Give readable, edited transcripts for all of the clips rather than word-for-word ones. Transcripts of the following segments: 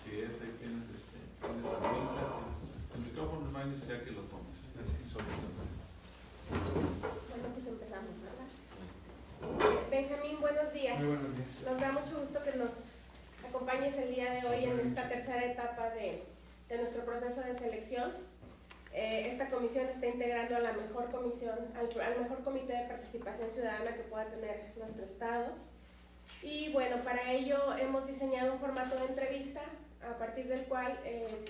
Así es, ahí tienes, tienes la cuenta, el micrófono no hay necesidad que lo tomes, así solito. Bueno, pues empezamos, ¿verdad? Benjamín, buenos días. Muy buenos días. Nos da mucho gusto que nos acompañes el día de hoy en esta tercera etapa de nuestro proceso de selección. Esta comisión está integrando a la mejor comisión, al mejor comité de participación ciudadana que pueda tener nuestro estado. Y bueno, para ello hemos diseñado un formato de entrevista a partir del cual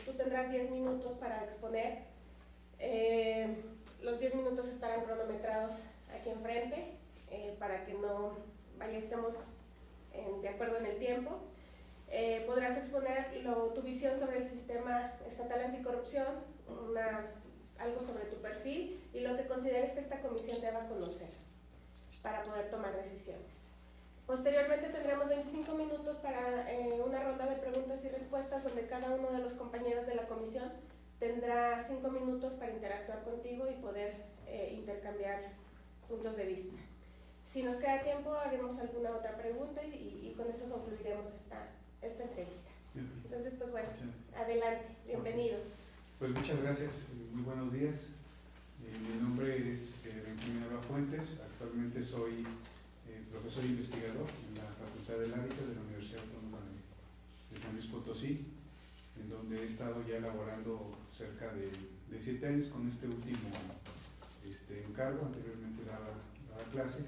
tú tendrás 10 minutos para exponer. Los 10 minutos estarán cronometrados aquí enfrente para que no estemos de acuerdo en el tiempo. Podrás exponer tu visión sobre el sistema estatal anticorrupción, algo sobre tu perfil y lo que consideres que esta comisión deba conocer para poder tomar decisiones. Posteriormente tendremos 25 minutos para una ronda de preguntas y respuestas donde cada uno de los compañeros de la comisión tendrá 5 minutos para interactuar contigo y poder intercambiar puntos de vista. Si nos queda tiempo, haremos alguna otra pregunta y con eso concluiremos esta entrevista. Entonces, pues bueno, adelante, bienvenido. Pues muchas gracias, muy buenos días. Mi nombre es Benjamín Alba Fuentes, actualmente soy profesor e investigador en la Facultad del Hábitat de la Universidad Autónoma de San Luis Potosí, en donde he estado ya laborando cerca de 7 años con este último encargo. Anteriormente daba clase.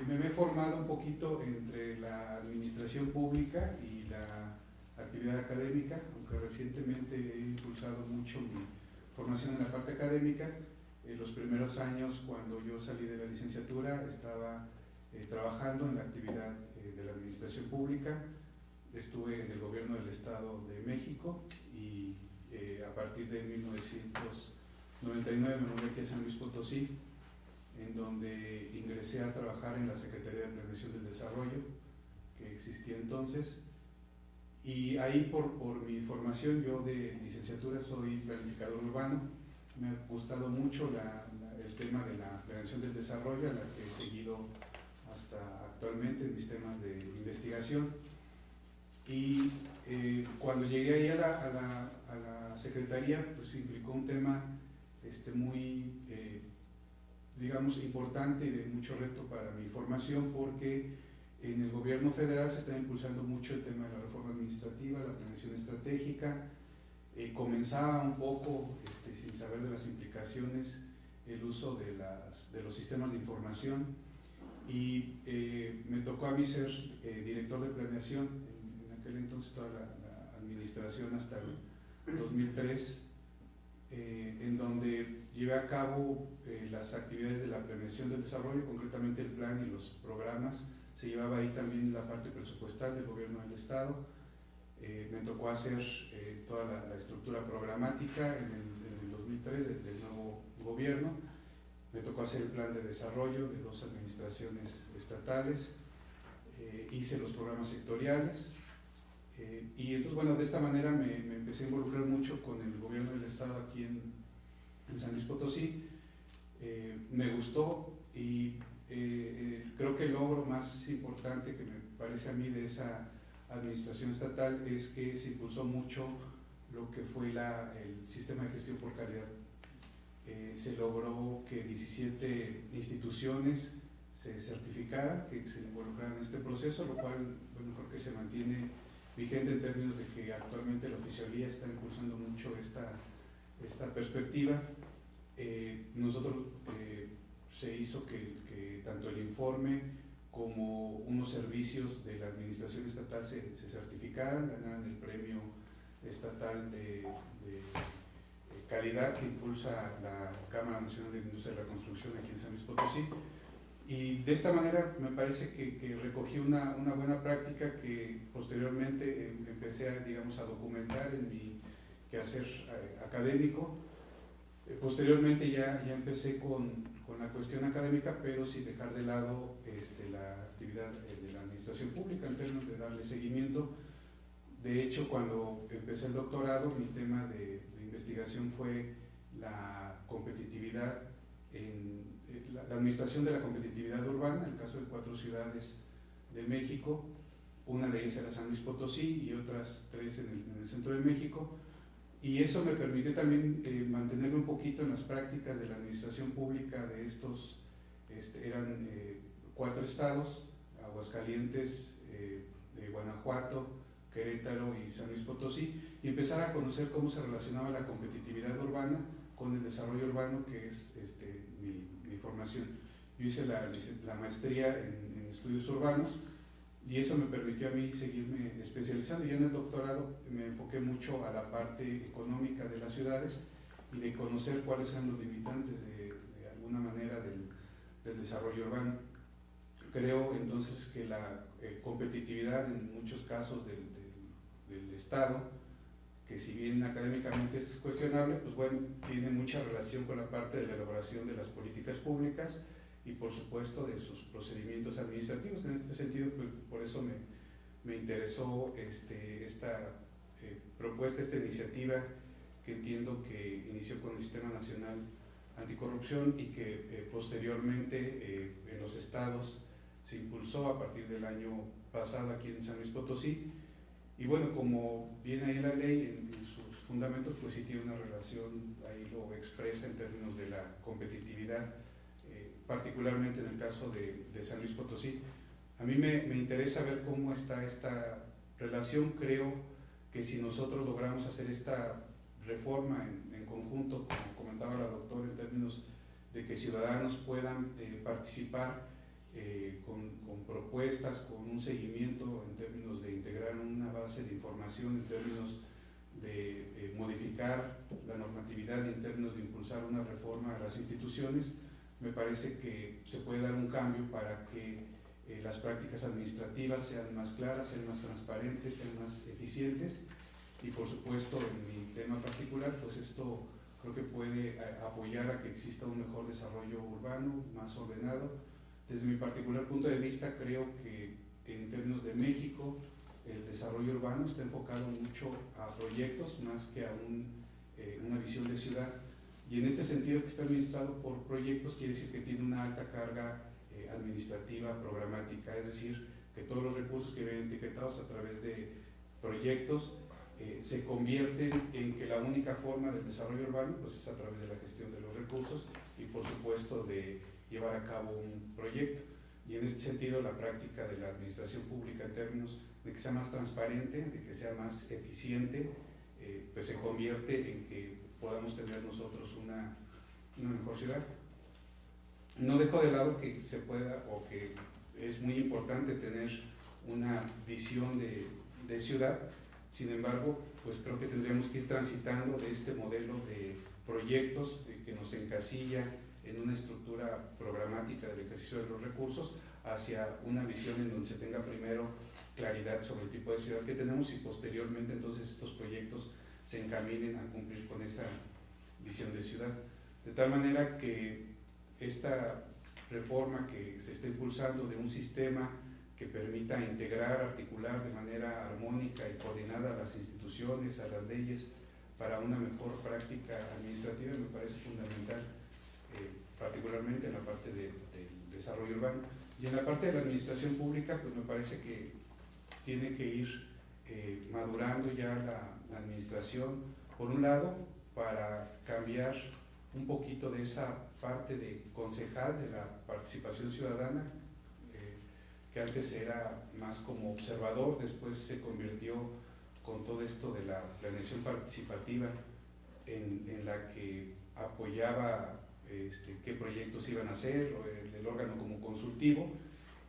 Me he formado un poquito entre la administración pública y la actividad académica, aunque recientemente he impulsado mucho mi formación en la parte académica. En los primeros años, cuando yo salí de la licenciatura, estaba trabajando en la actividad de la administración pública. Estuve en el gobierno del Estado de México y a partir de 1999 me mudé aquí a San Luis Potosí, en donde ingresé a trabajar en la Secretaría de Planeación del Desarrollo, que existía entonces. Y ahí por mi formación, yo de licenciatura soy planificador urbano. Me ha gustado mucho el tema de la planeación del desarrollo, a la que he seguido hasta actualmente en mis temas de investigación. Y cuando llegué ahí a la Secretaría, pues implicó un tema muy, digamos, importante y de mucho reto para mi formación, porque en el gobierno federal se está impulsando mucho el tema de la reforma administrativa, la planeación estratégica. Comenzaba un poco, sin saber de las implicaciones, el uso de los sistemas de información, y me tocó a mí ser director de planeación en aquel entonces, toda la administración hasta el 2003, en donde llevé a cabo las actividades de la planeación del desarrollo, concretamente el plan y los programas. Se llevaba ahí también la parte presupuestal del gobierno del Estado. Me tocó hacer toda la estructura programática en el 2003 del nuevo gobierno. Me tocó hacer el plan de desarrollo de 2 administraciones estatales. Hice los programas sectoriales. Y entonces, bueno, de esta manera me empecé a involucrar mucho con el gobierno del Estado aquí en San Luis Potosí. Me gustó, y creo que el logro más importante que me parece a mí de esa administración estatal es que se impulsó mucho lo que fue el sistema de gestión por calidad. Se logró que 17 instituciones se certificaran, que se involucraran en este proceso, lo cual, bueno, creo que se mantiene vigente en términos de que actualmente la oficialía está impulsando mucho esta perspectiva. Nosotros se hizo que tanto el informe como unos servicios de la administración estatal se certificaran, ganaran el premio estatal de calidad que impulsa la Cámara Nacional de la Industria de la Construcción aquí en San Luis Potosí. Y de esta manera me parece que recogí una buena práctica que posteriormente empecé a documentar en mi quehacer académico. Posteriormente ya empecé con la cuestión académica, pero sin dejar de lado la actividad de la administración pública en términos de darle seguimiento. De hecho, cuando empecé el doctorado, mi tema de investigación fue la competitividad, la administración de la competitividad urbana, en el caso de 4 ciudades de México, una de ellas era San Luis Potosí y otras 3 en el centro de México, y eso me permitió también mantenerme un poquito en las prácticas de la administración pública de estos, eran 4 estados, Aguascalientes, Guanajuato, Querétaro y San Luis Potosí, y empezar a conocer cómo se relacionaba la competitividad urbana con el desarrollo urbano, que es mi formación. Yo hice la maestría en estudios urbanos, y eso me permitió a mí seguirme especializando. Ya en el doctorado me enfoqué mucho a la parte económica de las ciudades y de conocer cuáles eran los limitantes de alguna manera del desarrollo urbano. Creo entonces que la competitividad en muchos casos del Estado, que si bien académicamente es cuestionable, pues bueno, tiene mucha relación con la parte de la elaboración de las políticas públicas y por supuesto de sus procedimientos administrativos. En este sentido, pues, por eso me interesó esta propuesta, esta iniciativa que entiendo que inició con el Sistema Nacional Anticorrupción y que posteriormente en los estados se impulsó a partir del año pasado aquí en San Luis Potosí. Y bueno, como viene ahí la ley en sus fundamentos, pues sí tiene una relación, ahí lo expresa en términos de la competitividad, particularmente en el caso de San Luis Potosí. A mí me interesa ver cómo está esta relación. Creo que si nosotros logramos hacer esta reforma en conjunto, como comentaba la doctora, en términos de que ciudadanos puedan participar con propuestas, con un seguimiento en términos de integrar una base de información, en términos de modificar la normatividad y en términos de impulsar una reforma a las instituciones, me parece que se puede dar un cambio para que las prácticas administrativas sean más claras, sean más transparentes, sean más eficientes, y por supuesto en mi tema particular, pues esto creo que puede apoyar a que exista un mejor desarrollo urbano, más ordenado. Desde mi particular punto de vista, creo que en términos de México, el desarrollo urbano está enfocado mucho a proyectos más que a una visión de ciudad. Y en este sentido, que está administrado por proyectos, quiere decir que tiene una alta carga administrativa, programática, es decir, que todos los recursos que vienen etiquetados a través de proyectos se convierten en que la única forma del desarrollo urbano pues, es a través de la gestión de los recursos y, por supuesto, de llevar a cabo un proyecto. Y en este sentido, la práctica de la administración pública en términos de que sea más transparente, de que sea más eficiente, pues se convierte en que podamos tener nosotros una mejor ciudad. No dejo de lado que se pueda, o que es muy importante tener una visión de ciudad. Sin embargo, pues creo que tendríamos que ir transitando de este modelo de proyectos que nos encasilla en una estructura programática del ejercicio de los recursos hacia una visión en donde se tenga primero claridad sobre el tipo de ciudad que tenemos y posteriormente entonces estos proyectos se encaminen a cumplir con esa visión de ciudad. De tal manera que esta reforma que se está impulsando de un sistema que permita integrar, articular de manera armónica y coordinada a las instituciones, a las leyes, para una mejor práctica administrativa, me parece fundamental, particularmente en la parte del desarrollo urbano. Y en la parte de la administración pública, pues me parece que tiene que ir madurando ya la administración, por un lado, para cambiar un poquito de esa parte de concejal de la participación ciudadana, que antes era más como observador, después se convirtió con todo esto de la planeación participativa en la que apoyaba qué proyectos iban a hacer, o el órgano como consultivo.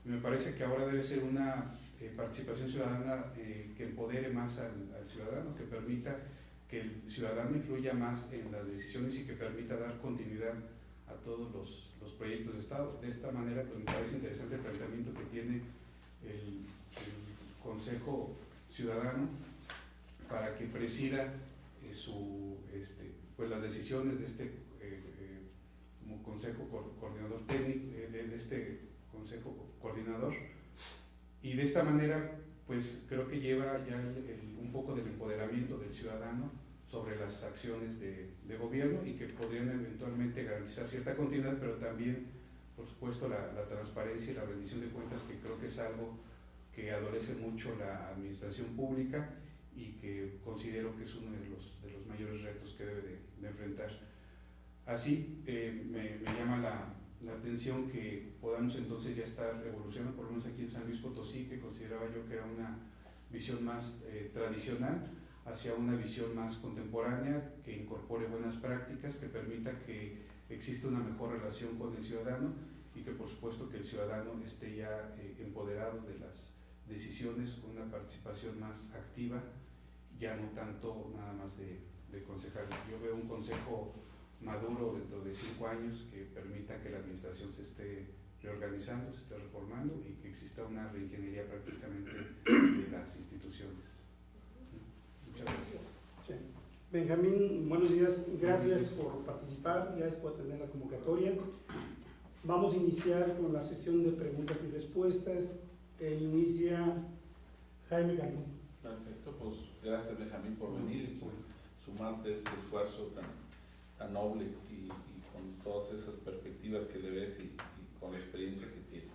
Me parece que ahora debe ser una participación ciudadana que empodere más al ciudadano, que permita que el ciudadano influya más en las decisiones y que permita dar continuidad a todos los proyectos de Estado. De esta manera, pues me parece interesante el planteamiento que tiene el Consejo Ciudadano para que presida pues las decisiones de este como Consejo Coordinador Técnico, de este Consejo Coordinador, y de esta manera pues creo que lleva ya un poco del empoderamiento del ciudadano sobre las acciones de gobierno y que podrían eventualmente garantizar cierta continuidad, pero también, por supuesto, la transparencia y la rendición de cuentas, que creo que es algo que adolece mucho la administración pública y que considero que es uno de los mayores retos que debe de enfrentar. Así, me llama la atención que podamos entonces ya estar evolucionando, por lo menos aquí en San Luis Potosí, que consideraba yo que era una visión más tradicional, hacia una visión más contemporánea, que incorpore buenas prácticas, que permita que exista una mejor relación con el ciudadano y que por supuesto que el ciudadano esté ya empoderado de las decisiones, con una participación más activa, ya no tanto nada más de concejal. Yo veo un consejo maduro dentro de 5 años que permita que la administración se esté reorganizando, se esté reformando y que exista una reingeniería prácticamente de las instituciones. Muchas gracias. Sí. Benjamín, buenos días, gracias por participar, gracias por atender la convocatoria. Vamos a iniciar con la sesión de preguntas y respuestas. Inicia Jaime Cantón. Perfecto, pues gracias Benjamín por venir y por sumarte a este esfuerzo tan noble y con todas esas perspectivas que le ves y con la experiencia que tienes.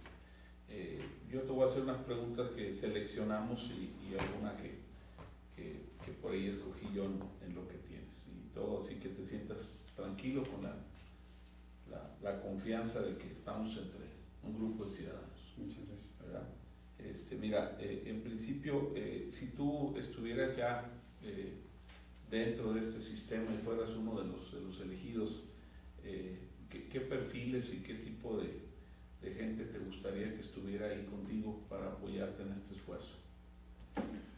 Yo te voy a hacer unas preguntas que seleccionamos y alguna que por ahí escogí yo en lo que tienes y todo, así que te sientas tranquilo con la confianza de que estamos entre un grupo de ciudadanos. Muchas gracias. ¿Verdad? Mira, en principio, si tú estuvieras ya dentro de este sistema y fueras uno de los elegidos, ¿qué perfiles y qué tipo de gente te gustaría que estuviera ahí contigo para apoyarte en este esfuerzo?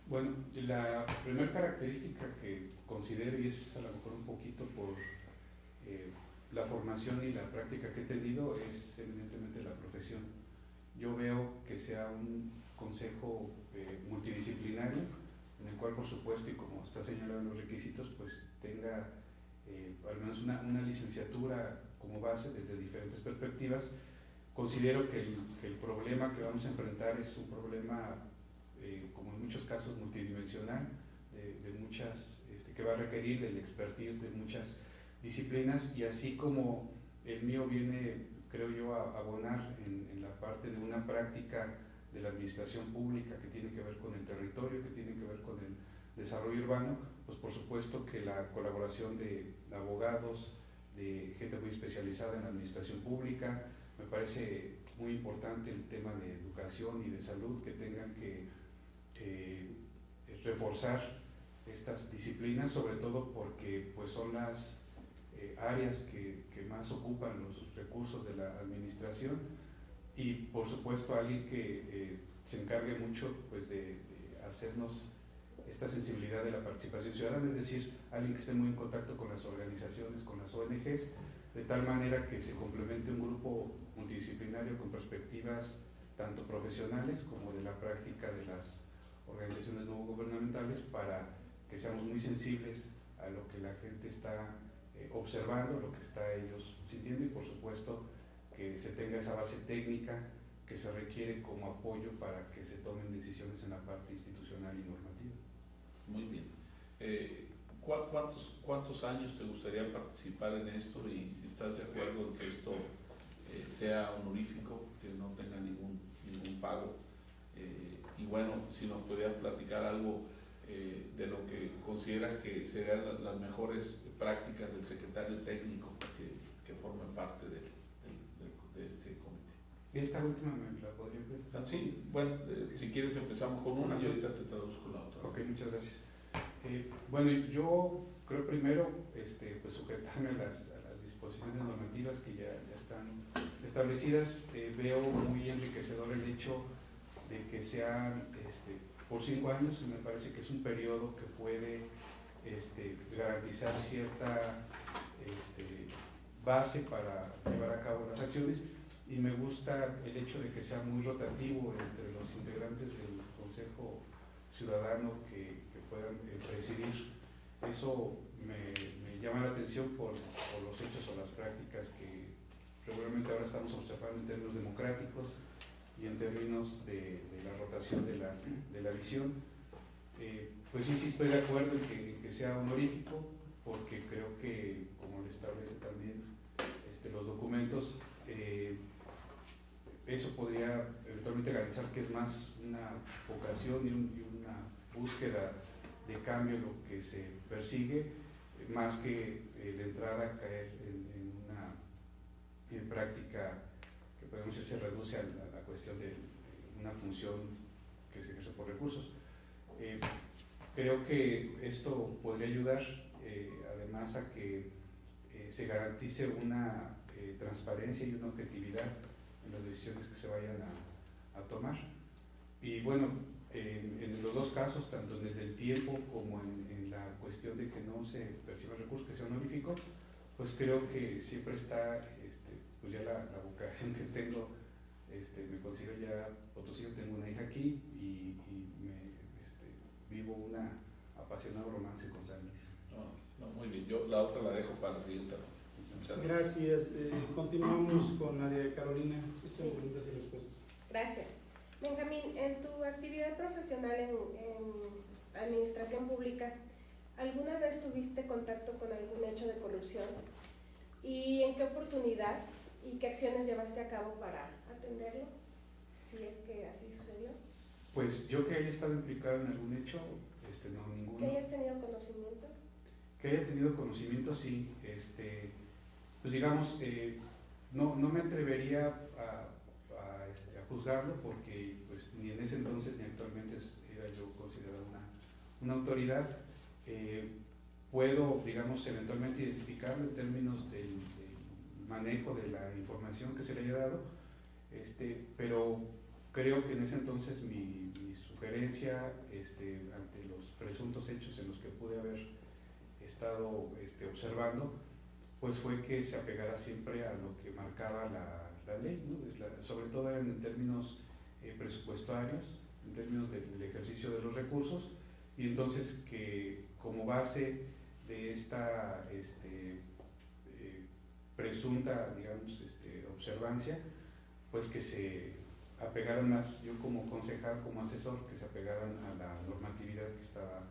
Bueno, la primera característica que considero, y es a lo mejor un poquito por la formación y la práctica que he tenido, es evidentemente la profesión. Yo veo que sea un consejo multidisciplinario, en el cual por supuesto, y como está señalado en los requisitos, pues tenga al menos una licenciatura como base desde diferentes perspectivas. Considero que el problema que vamos a enfrentar es un problema, como en muchos casos, multidimensional, de muchas, que va a requerir del expertise de muchas disciplinas, y así como el mío viene, creo yo, a abonar en la parte de una práctica de la administración pública que tiene que ver con el territorio, que tiene que ver con el desarrollo urbano, pues por supuesto que la colaboración de abogados, de gente muy especializada en la administración pública, me parece muy importante el tema de educación y de salud, que tengan que reforzar estas disciplinas, sobre todo porque pues son las áreas que más ocupan los recursos de la administración, y por supuesto alguien que se encargue mucho pues de hacernos esta sensibilidad de la participación ciudadana, es decir, alguien que esté muy en contacto con las organizaciones, con las ONGs, de tal manera que se complemente un grupo multidisciplinario con perspectivas tanto profesionales como de la práctica de las organizaciones no gubernamentales, para que seamos muy sensibles a lo que la gente está observando, lo que está ellos sintiendo, y por supuesto que se tenga esa base técnica que se requiere como apoyo para que se tomen decisiones en la parte institucional y normativa. Muy bien. ¿Cuántos años te gustaría participar en esto, y si estás de acuerdo en que esto sea honorífico, que no tenga ningún pago? Y bueno, si nos podrías platicar algo de lo que consideras que serían las mejores prácticas del secretario técnico que formen parte de este comité. Esta última me la podría preguntar. Sí, bueno, si quieres empezamos con una y ahorita te traduzco la otra. Ok, muchas gracias. Bueno, yo creo primero pues sujetarme a las disposiciones normativas que ya están establecidas. Veo muy enriquecedor el hecho de que sean por 5 años, y me parece que es un periodo que puede garantizar cierta base para llevar a cabo las acciones, y me gusta el hecho de que sea muy rotativo entre los integrantes del Consejo Ciudadano que puedan presidir. Eso me llama la atención por los hechos o las prácticas que regularmente ahora estamos observando en términos democráticos y en términos de la rotación de la visión. Pues sí estoy de acuerdo en que sea honorífico, porque creo que, como le establece también los documentos, eso podría eventualmente eventualmente garantizar que es más una vocación y una búsqueda de cambio lo que se persigue, más que de entrada caer en una práctica que podemos decir se reduce a la cuestión de una función que se ejerce por recursos. Creo que esto podría ayudar además a que se garantice una transparencia y una objetividad en las decisiones que se vayan a tomar. Y bueno, en los dos casos, tanto en el del tiempo como en la cuestión de que no se perciba el recurso, que sea honorífico, pues creo que siempre está pues ya la vocación que tengo, me considero ya potosino, tengo una hija aquí y vivo una apasionado romance con San Luis. No, muy bien, yo la otra la dejo para la siguiente. Muchas gracias. Gracias. Continuamos con María Carolina. Sesión de preguntas y respuestas. Gracias. Benjamín, en tu actividad profesional en administración pública, ¿alguna vez tuviste contacto con algún hecho de corrupción? ¿Y en qué oportunidad y qué acciones llevaste a cabo para atenderlo? Si es que así sucedió. Pues yo que haya estado implicado en algún hecho, no, ninguno. ¿Que hayas tenido conocimiento? Que haya tenido conocimiento, sí. Pues digamos, no me atrevería a juzgarlo porque pues, ni en ese entonces ni actualmente era yo considerado una autoridad. Puedo, digamos, eventualmente identificarlo en términos del manejo de la información que se le haya dado, pero creo que en ese entonces mi sugerencia ante los presuntos hechos en los que pude haber estado observando, pues fue que se apegara siempre a lo que marcaba la ley, ¿no? Sobre todo eran en términos presupuestarios, en términos del ejercicio de los recursos, y entonces que como base de esta presunta, digamos, observancia, pues que se apegaran más, yo como concejal, como asesor, que se apegaran a la normatividad que estaba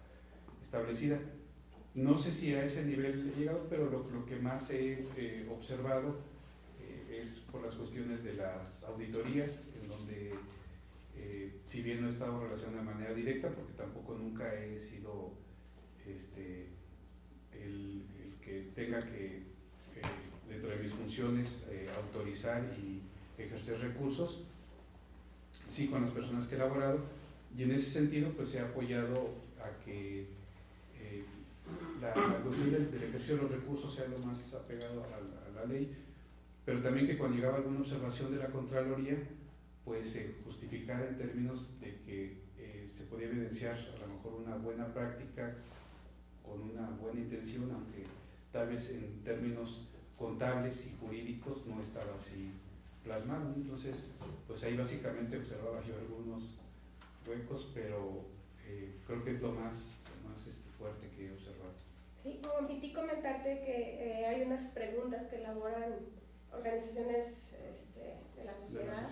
establecida. No sé si a ese nivel he llegado, pero lo que más he observado es por las cuestiones de las auditorías, en donde si bien no he estado relacionado de manera directa, porque tampoco nunca he sido el que tenga que, dentro de mis funciones, autorizar y ejercer recursos, sí con las personas que he elaborado, y en ese sentido pues he apoyado a que la cuestión del ejercicio de los recursos sea lo más apegado a la ley, pero también que cuando llegaba alguna observación de la Contraloría, pues se justificara en términos de que se podía evidenciar a lo mejor una buena práctica con una buena intención, aunque tal vez en términos contables y jurídicos no estaba así plasmado. Entonces, pues ahí básicamente observaba yo algunos huecos, pero creo que es lo más fuerte que he observado. Sí, omití comentarte que hay unas preguntas que elaboran organizaciones de la sociedad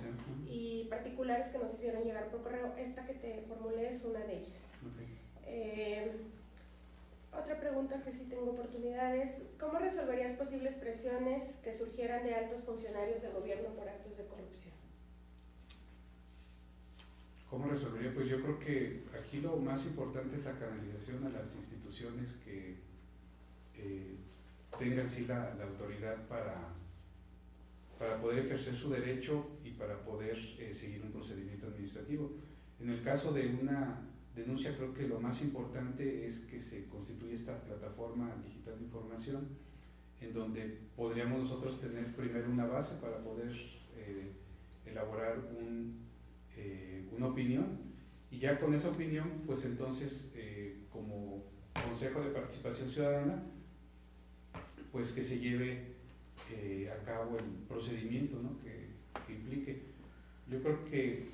y particulares que nos hicieron llegar por correo. Esta que te formulé es una de ellas. Okay. Otra pregunta que sí tengo oportunidad es, ¿cómo resolverías posibles presiones que surgieran de altos funcionarios de gobierno por actos de corrupción? ¿Cómo resolvería? Pues yo creo que aquí lo más importante es la canalización a las instituciones que tengan sí la autoridad para poder ejercer su derecho y para poder seguir un procedimiento administrativo. En el caso de una denuncia, creo que lo más importante es que se constituya esta plataforma digital de información, en donde podríamos nosotros tener primero una base para poder elaborar una opinión, y ya con esa opinión, pues entonces como Consejo de Participación Ciudadana, pues que se lleve a cabo el procedimiento, ¿no? que implique. Yo creo que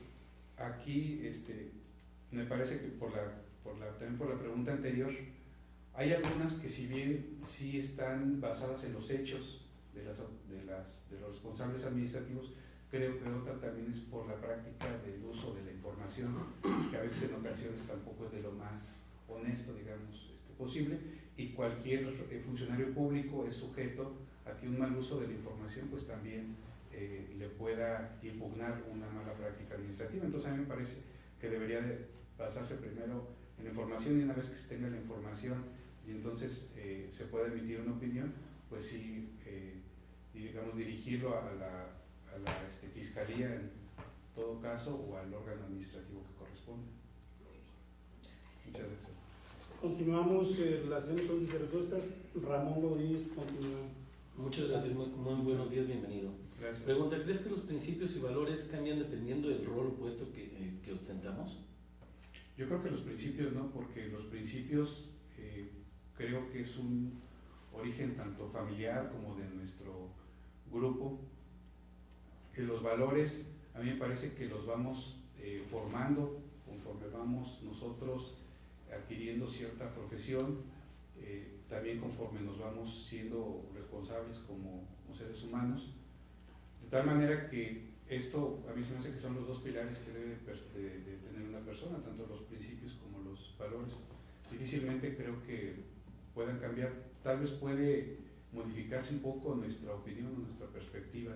aquí me parece que también por la pregunta anterior, hay algunas que si bien sí están basadas en los hechos de los responsables administrativos, creo que otra también es por la práctica del uso de la información, que a veces en ocasiones tampoco es de lo más honesto, digamos, posible, y cualquier funcionario público es sujeto a que un mal uso de la información pues también le pueda impugnar una mala práctica administrativa. Entonces a mí me parece que debería de basarse primero en la información, y una vez que se tenga la información y entonces se pueda emitir una opinión, pues sí, digamos, dirigirlo a la fiscalía en todo caso, o al órgano administrativo que corresponda. Muchas gracias. Continuamos la sesión de preguntas y respuestas. Ramón Rodríguez continúa. Muchas gracias, muy buenos días, bienvenido. Gracias. Pregunta, ¿crees que los principios y valores cambian dependiendo del rol o puesto que ostentamos? Yo creo que los principios no, porque los principios creo que es un origen tanto familiar como de nuestro grupo. Los valores a mí me parece que los vamos formando conforme vamos nosotros adquiriendo cierta profesión, también conforme nos vamos siendo responsables como seres humanos, de tal manera que esto a mí se me hace que son los dos pilares que debe de tener una persona, tanto los principios como los valores. Difícilmente creo que puedan cambiar, tal vez puede modificarse un poco nuestra opinión, nuestra perspectiva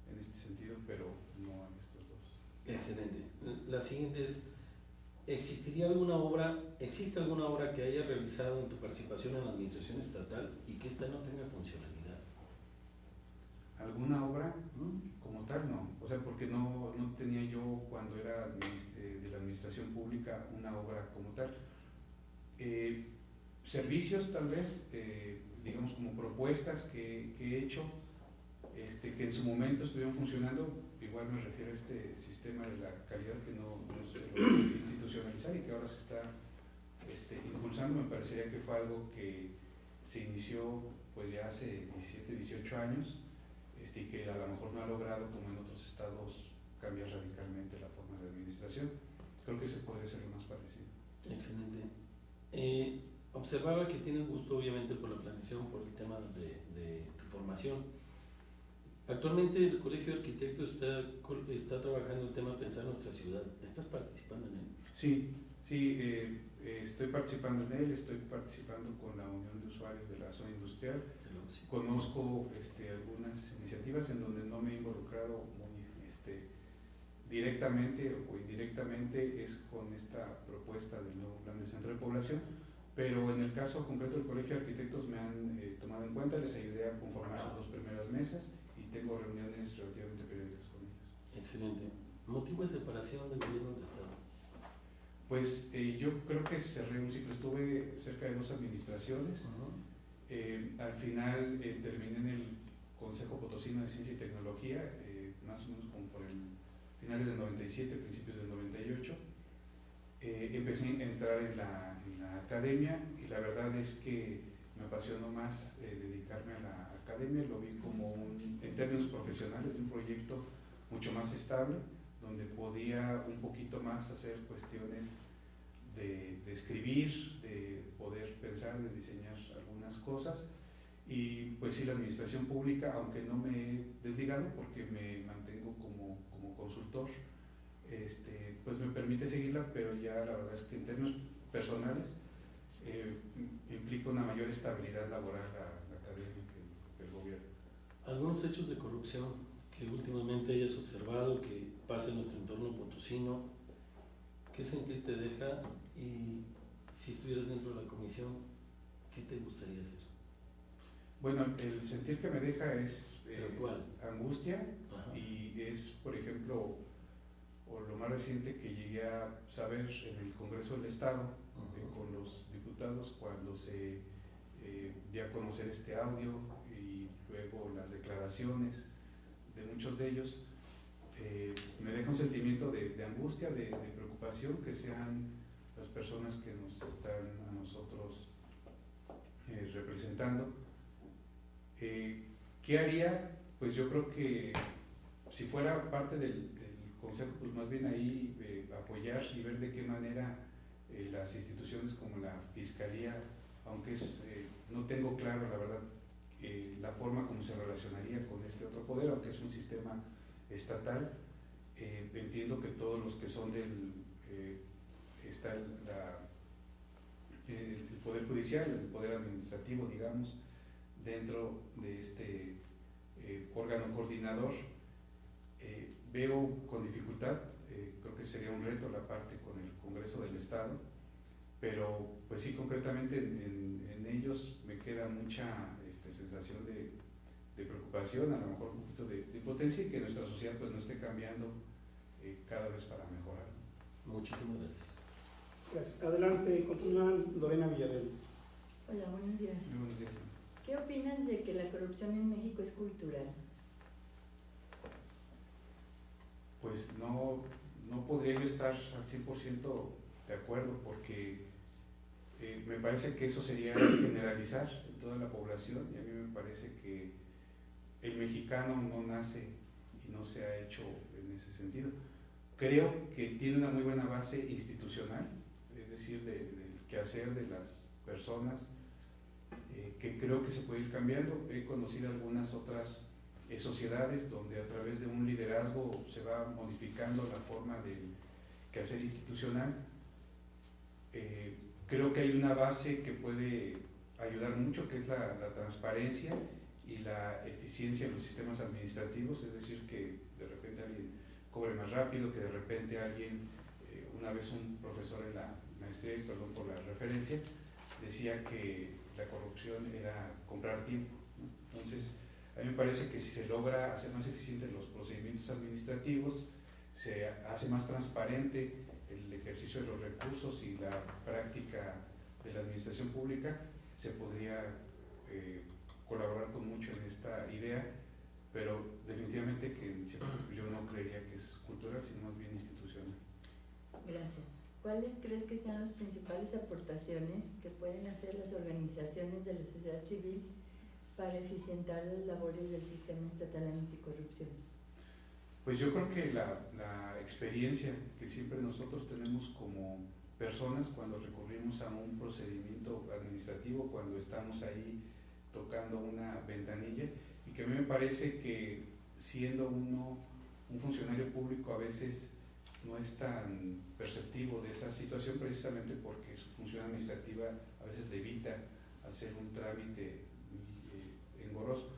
en este sentido, pero no en estos dos. Excelente. La siguiente es, ¿existe alguna obra que hayas realizado en tu participación en la administración estatal y que esta no tenga funcionalidad? ¿Alguna obra como tal? No, o sea, porque no tenía yo cuando era de la administración pública una obra como tal. Servicios tal vez, digamos como propuestas que he hecho, que en su momento estuvieron funcionando, igual me refiero a este sistema de la calidad que no se logró institucionalizar y que ahora se está impulsando. Me parecería que fue algo que se inició pues ya hace 17, 18 años, y que a lo mejor no ha logrado, como en otros estados, cambiar radicalmente la forma de administración. Creo que ese podría ser lo más parecido. Excelente. Observaba que tienes gusto obviamente por la planeación, por el tema de tu formación. Actualmente el Colegio de Arquitectos está trabajando el tema de pensar nuestra ciudad. ¿Estás participando en él? Sí, estoy participando en él, estoy participando con la Unión de Usuarios de la Zona Industrial. Sí. Conozco algunas iniciativas en donde no me he involucrado muy directamente o indirectamente, es con esta propuesta del nuevo plan de centro de población, pero en el caso concreto del Colegio de Arquitectos me han tomado en cuenta, les ayudé a conformar sus 2 primeras mesas y tengo reuniones relativamente periódicas con ellos. Excelente. ¿Motivo de separación del gobierno del Estado? Pues yo creo que cerré un ciclo, estuve cerca de 2 administraciones. Al final terminé en el Consejo Potosino de Ciencia y Tecnología, más o menos como por finales del 97, principios del 98. Empecé a entrar en la academia y la verdad es que me apasionó más dedicarme a la academia, lo vi como en términos profesionales, un proyecto mucho más estable, donde podía un poquito más hacer cuestiones de escribir, de poder pensar, de diseñar algunas cosas. Y pues sí, la administración pública, aunque no me he desligado porque me mantengo como consultor, pues me permite seguirla, pero ya la verdad es que en términos personales implica una mayor estabilidad laboral la academia que el gobierno. ¿Algunos hechos de corrupción que últimamente hayas observado que pasa en nuestro entorno potosino? ¿Qué sentir te deja? Y si estuvieras dentro de la comisión, ¿qué te gustaría hacer? Bueno, el sentir que me deja es ¿Cuál? angustia. Ajá. Y es, por ejemplo, o lo más reciente que llegué a saber en el Congreso del Estado, con los diputados, cuando se dio a conocer este audio y luego las declaraciones de muchos de ellos, me deja un sentimiento de angustia, de preocupación, que sean las personas que nos están a nosotros representando. ¿Qué haría? Pues yo creo que si fuera parte del Consejo, pues más bien ahí apoyar y ver de qué manera las instituciones como la Fiscalía, aunque no tengo claro la verdad la forma como se relacionaría con este otro poder, aunque es un sistema estatal, entiendo que todos los que son está el Poder Judicial, el Poder Administrativo, digamos, dentro de este órgano coordinador, Veo con dificultad, creo que sería un reto la parte con el Congreso del Estado, pero pues sí, concretamente en ellos me queda mucha sensación de preocupación, a lo mejor un poquito de impotencia, y que nuestra sociedad pues no esté cambiando cada vez para mejorar. Muchísimas gracias. Gracias. Adelante, continúa Lorena Villarreal. Hola, buenos días. Muy buenos días. ¿Qué opinas de que la corrupción en México es cultural? Pues no podría yo estar al 100% de acuerdo, porque me parece que eso sería generalizar en toda la población, y a mí me parece que el mexicano no nace y no se ha hecho en ese sentido. Creo que tiene una muy buena base institucional, es decir, del quehacer de las personas, que creo que se puede ir cambiando. He conocido algunas otras sociedades donde a través de un liderazgo se va modificando la forma del quehacer institucional. Creo que hay una base que puede ayudar mucho, que es la transparencia y la eficiencia en los sistemas administrativos, es decir, que de repente alguien cobre más rápido, que de repente alguien, una vez un profesor en la maestría, y perdón por la referencia, decía que la corrupción era comprar tiempo, ¿no? Entonces, a mí me parece que si se logra hacer más eficientes los procedimientos administrativos, se hace más transparente el ejercicio de los recursos y la práctica de la administración pública, se podría colaborar con mucho en esta idea, pero definitivamente que yo no creería que es cultural, sino más bien institucional. Gracias. ¿Cuáles crees que sean las principales aportaciones que pueden hacer las organizaciones de la sociedad civil para eficientar las labores del sistema estatal anticorrupción? Pues yo creo que la experiencia que siempre nosotros tenemos como personas cuando recurrimos a un procedimiento administrativo, cuando estamos ahí tocando una ventanilla, y que a mí me parece que siendo uno un funcionario público a veces no es tan perceptivo de esa situación, precisamente porque su función administrativa a veces le evita hacer un trámite engorroso.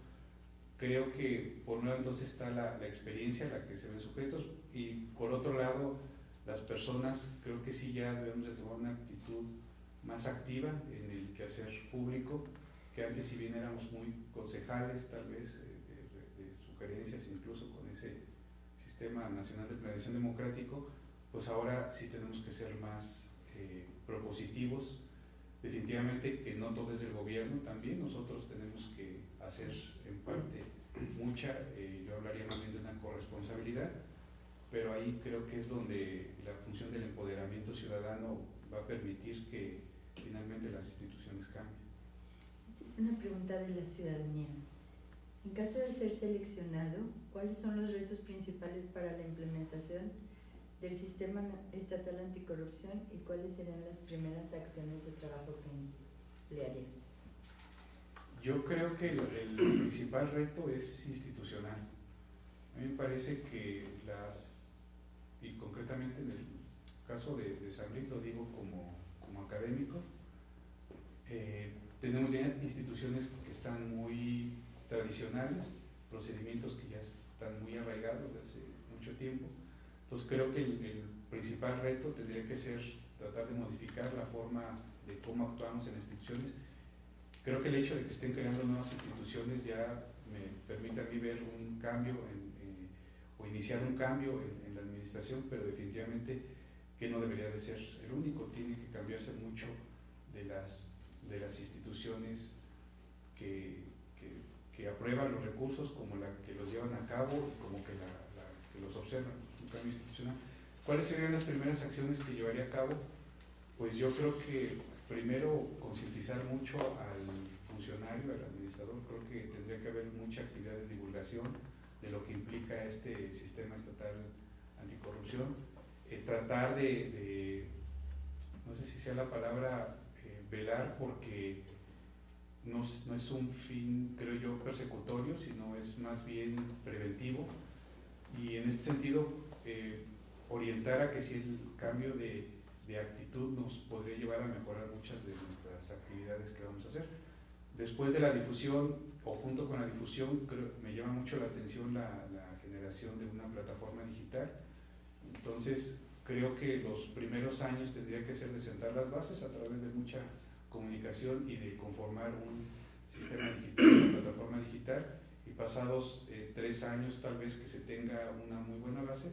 Creo que por un lado entonces está la experiencia a la que se ven sujetos, y por otro lado las personas creo que sí ya debemos de tomar una actitud más activa en el quehacer público, que antes si bien éramos muy concejales tal vez de sugerencias incluso con ese Sistema Nacional de Planeación Democrático, pues ahora sí tenemos que ser más propositivos. Definitivamente que no todo es del gobierno, también nosotros tenemos que hacer en parte mucha, yo hablaría más bien de una corresponsabilidad, pero ahí creo que es donde la función del empoderamiento ciudadano va a permitir que finalmente las instituciones cambien. Esta es una pregunta de la ciudadanía. En caso de ser seleccionado, ¿cuáles son los retos principales para la implementación del sistema estatal anticorrupción y cuáles serían las primeras acciones de trabajo que emplearías? Yo creo que el principal reto es institucional. A mí me parece que y concretamente en el caso de San Luis, lo digo como académico, tenemos ya instituciones que están muy tradicionales, procedimientos que ya están muy arraigados desde hace mucho tiempo. Entonces creo que el principal reto tendría que ser tratar de modificar la forma de cómo actuamos en las instituciones. Creo que el hecho de que estén creando nuevas instituciones ya me permite a mí ver un cambio o iniciar un cambio en la administración, pero definitivamente que no debería de ser el único. Tiene que cambiarse mucho de las instituciones que aprueban los recursos, como la que los llevan a cabo y como que los observan, un cambio institucional. ¿Cuáles serían las primeras acciones que llevaría a cabo? Pues yo creo que primero concientizar mucho al funcionario, al administrador. Creo que tendría que haber mucha actividad de divulgación de lo que implica este sistema estatal anticorrupción. Tratar de, no sé si sea la palabra, velar porque no es un fin, creo yo, persecutorio, sino es más bien preventivo, y en este sentido orientar a que si el cambio de actitud nos podría llevar a mejorar muchas de nuestras actividades que vamos a hacer. Después de la difusión o junto con la difusión, me llama mucho la atención la generación de una plataforma digital. Entonces, creo que los primeros años tendría que ser de sentar las bases a través de mucha comunicación y de conformar un sistema digital, una plataforma digital, y pasados 3 años tal vez que se tenga una muy buena base,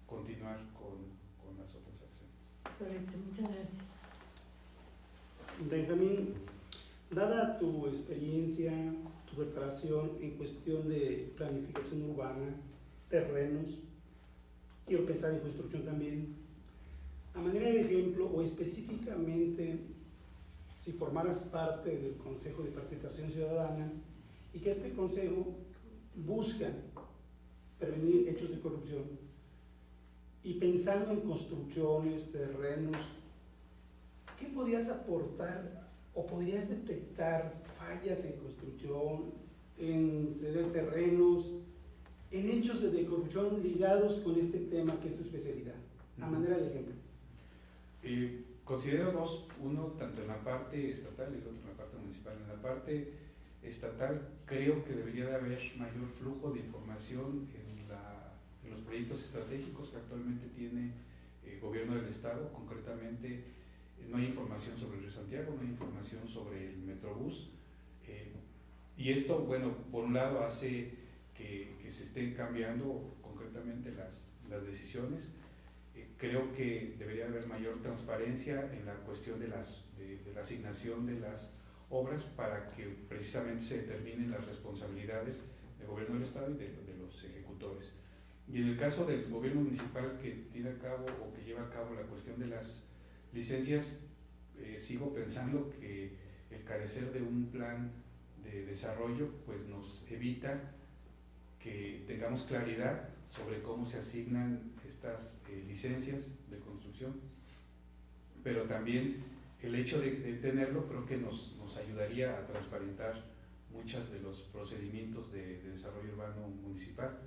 continuar con las otras acciones. Correcto, muchas gracias. Benjamín, dada tu experiencia, tu preparación en cuestión de planificación urbana, terrenos, quiero pensar en construcción también, a manera de ejemplo o específicamente, si formaras parte del Consejo de Participación Ciudadana y que este consejo busca prevenir hechos de corrupción y pensando en construcciones, terrenos, ¿qué podrías aportar o podrías detectar fallas en construcción, en ceder terrenos, en hechos de corrupción ligados con este tema que es tu especialidad, a manera de ejemplo? Considero dos, uno tanto en la parte estatal y el otro en la parte municipal. En la parte estatal creo que debería de haber mayor flujo de información en los proyectos estratégicos que actualmente tiene el gobierno del estado. Concretamente, no hay información sobre el Río Santiago, no hay información sobre el Metrobús, y esto, bueno, por un lado hace que se estén cambiando concretamente las decisiones. Creo que debería haber mayor transparencia en la cuestión de la asignación de las obras para que precisamente se determinen las responsabilidades del gobierno del estado y de los ejecutores. Y en el caso del gobierno municipal que tiene a cabo o que lleva a cabo la cuestión de las licencias, sigo pensando que el carecer de un plan de desarrollo pues nos evita que tengamos claridad sobre cómo se asignan estas licencias de construcción, pero también el hecho de tenerlo creo que nos ayudaría a transparentar muchos de los procedimientos de desarrollo urbano municipal.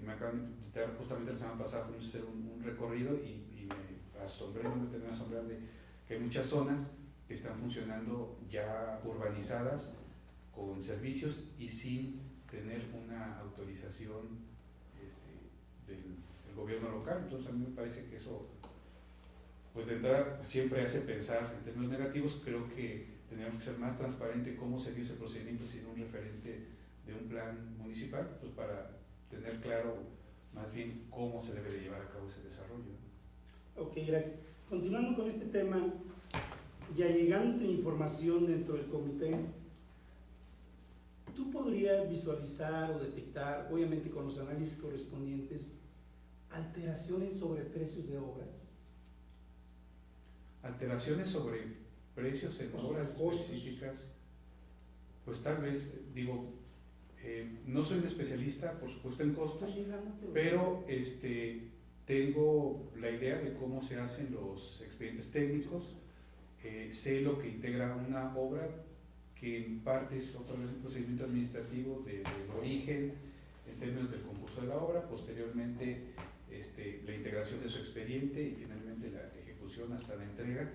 Me acaban de invitar justamente la semana pasada, fuimos a hacer un recorrido y me asombré, no me terminé de asombrar de que hay muchas zonas que están funcionando ya urbanizadas con servicios y sin tener una autorización del gobierno local. Entonces a mí me parece que eso, pues de entrada siempre hace pensar en términos negativos. Creo que tendríamos que ser más transparente cómo se dio ese procedimiento sin un referente de un plan municipal, pues para tener claro más bien cómo se debe de llevar a cabo ese desarrollo. Ok, gracias. Continuando con este tema, ya llegante información dentro del comité, ¿tú podrías visualizar o detectar, obviamente con los análisis correspondientes, alteraciones sobre precios de obras? Alteraciones sobre precios en obras específicas, pues tal vez, digo, no soy un especialista, por supuesto, en costos, pero tengo la idea de cómo se hacen los expedientes técnicos, sé lo que integra una obra, que en parte es otra vez un procedimiento administrativo del origen en términos del concurso de la obra, posteriormente la integración de su expediente y finalmente la ejecución hasta la entrega.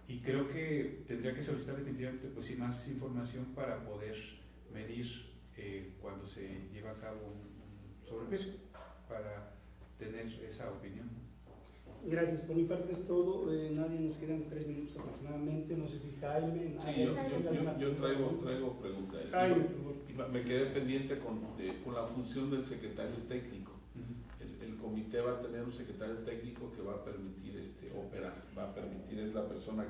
Y creo que tendría que solicitar definitivamente pues, sí, más información para poder medir cuando se lleva a cabo un sobrepeso, para tener esa opinión. Gracias, por mi parte es todo. Nadie, nos quedan 3 minutos aproximadamente. No sé si Jaime. Sí, yo traigo preguntas. Jaime, Me quedé pendiente con la función del secretario técnico. El comité va a tener un secretario técnico que va a permitir operar, va a permitir, es la persona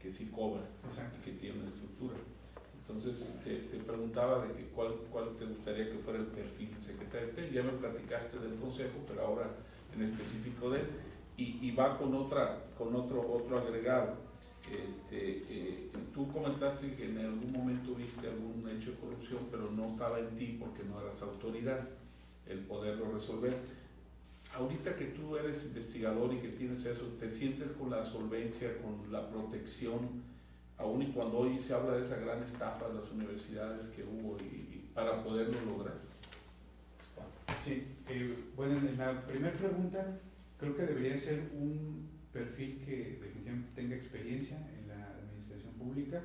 que sí cobra. Exacto. Y que tiene una estructura. Entonces te preguntaba de que cuál te gustaría que fuera el perfil del secretario técnico. Ya me platicaste del consejo, pero ahora en específico de él. Y va con otro agregado. Tú comentaste que en algún momento viste algún hecho de corrupción, pero no estaba en ti porque no eras autoridad el poderlo resolver. Ahorita que tú eres investigador y que tienes eso, ¿te sientes con la solvencia, con la protección, aún y cuando hoy se habla de esa gran estafa de las universidades que hubo y para poderlo lograr? Sí, bueno, en la primera pregunta, creo que debería ser un perfil que definitivamente tenga experiencia en la administración pública.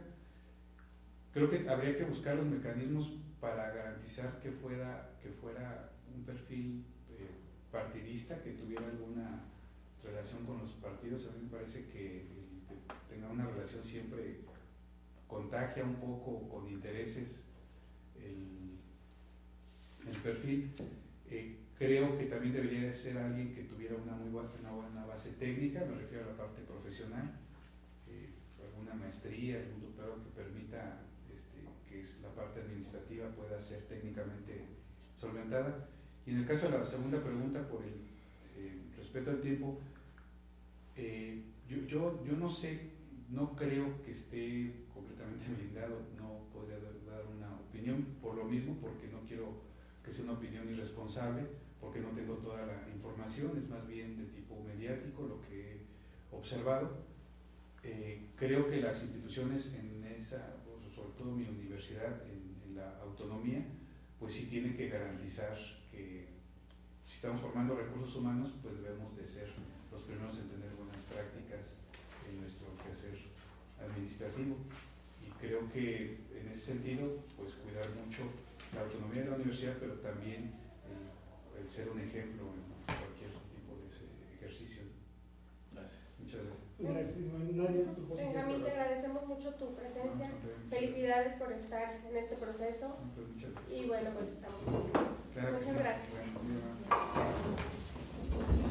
Creo que habría que buscar los mecanismos para garantizar que fuera un perfil partidista, que tuviera alguna relación con los partidos. A mí me parece que tenga una relación siempre contagia un poco con intereses el perfil. Creo que también debería de ser alguien que tuviera una buena base técnica, me refiero a la parte profesional, alguna maestría, algún doctorado que permita que la parte administrativa pueda ser técnicamente solventada. Y en el caso de la segunda pregunta, por el respeto al tiempo, yo no sé, no creo que esté completamente blindado, no podría dar una opinión por lo mismo, porque no quiero que sea una opinión irresponsable, porque no tengo toda la información, es más bien de tipo mediático lo que he observado. Creo que las instituciones en esa, sobre todo mi universidad, en la autonomía, pues sí tienen que garantizar que si estamos formando recursos humanos, pues debemos de ser los primeros en tener buenas prácticas en nuestro quehacer administrativo. Y creo que en ese sentido, pues cuidar mucho la autonomía de la universidad, pero también el ser un ejemplo en cualquier tipo de ese ejercicio. Gracias. Muchas gracias. Gracias, Nadia. ¿tú quieres Benjamín, te hablar? agradecemos mucho tu presencia. Muchas Felicidades por estar en este proceso. gracias. Y bueno, pues estamos. Claro que Muchas sí. gracias. Bueno, muy amable.